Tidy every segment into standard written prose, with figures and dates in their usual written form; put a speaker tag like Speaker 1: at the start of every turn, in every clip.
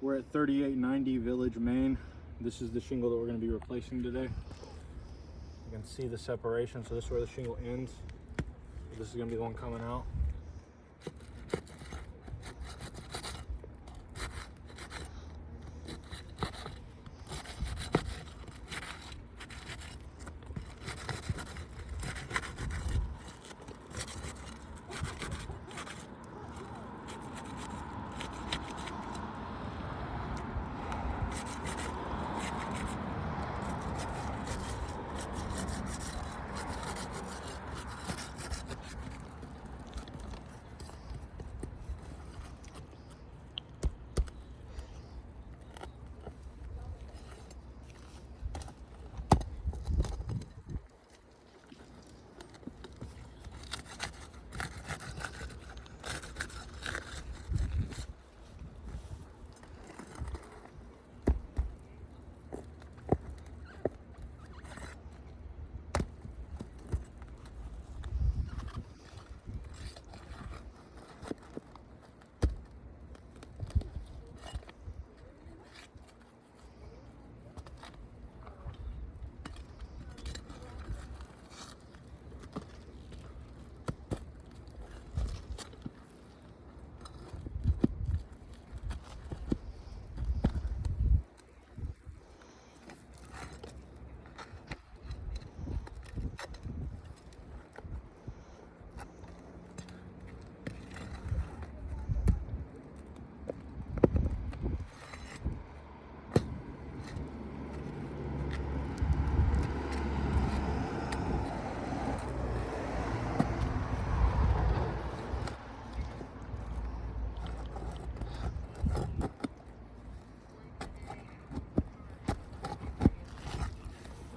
Speaker 1: We're at 3890 Village, Maine. This is the shingle that we're going to be replacing today. You can see the separation, so this is where the shingle ends. This is going to be the one coming out.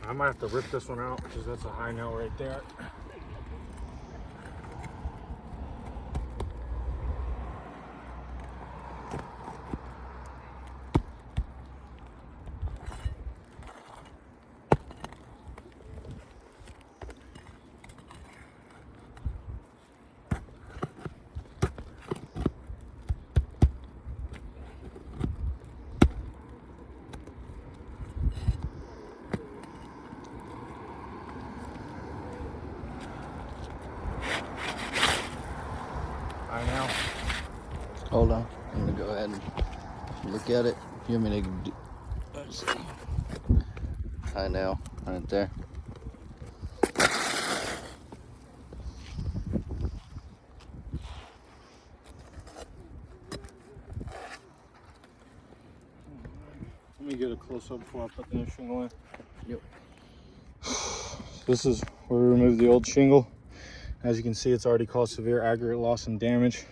Speaker 1: I might have to rip this one out because that's a high nail right there. High nail.
Speaker 2: Hold on, I'm gonna go ahead and look at it. You want me to do, let's see. High nail right there.
Speaker 1: Let me get a close up before I put the new shingle in.
Speaker 2: Yep.
Speaker 1: This is where we removed the old shingle. As you can see, it's already caused severe aggregate loss and damage.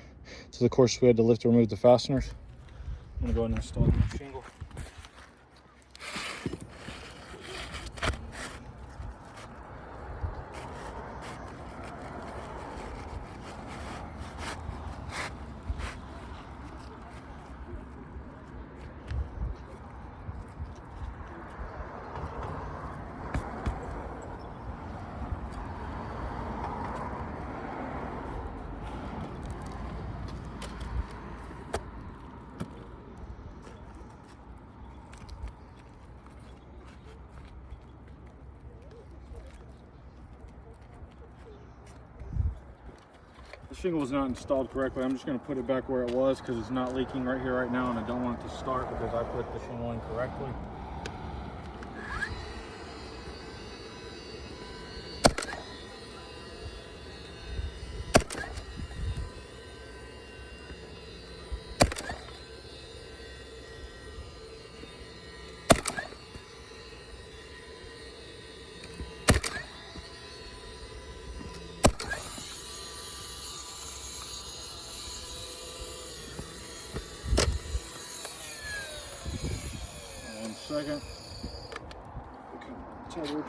Speaker 1: So of course we had to lift and remove the fasteners. I'm gonna go ahead and install the new shingle. The shingle was not installed correctly. I'm just going to put it back where it was because it's not leaking right here right now, and I don't want it to start because I put the shingle in correctly. Second, tethered.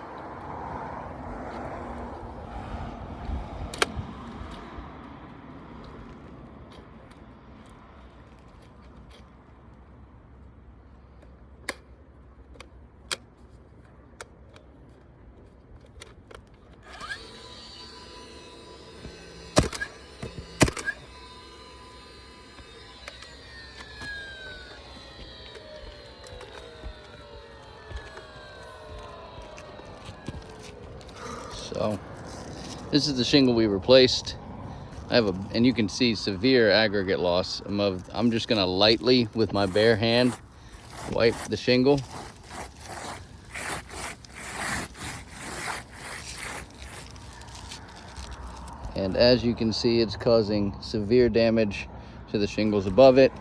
Speaker 2: So this is the shingle we replaced. I have and you can see severe aggregate loss. I'm just gonna lightly, with my bare hand, wipe the shingle. And as you can see, it's causing severe damage to the shingles above it.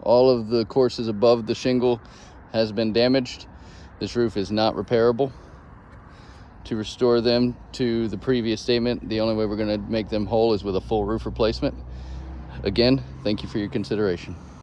Speaker 2: All of the courses above the shingle has been damaged. This roof is not repairable. To restore them to the previous statement, the only way we're going to make them whole is with a full roof replacement. Again, thank you for your consideration.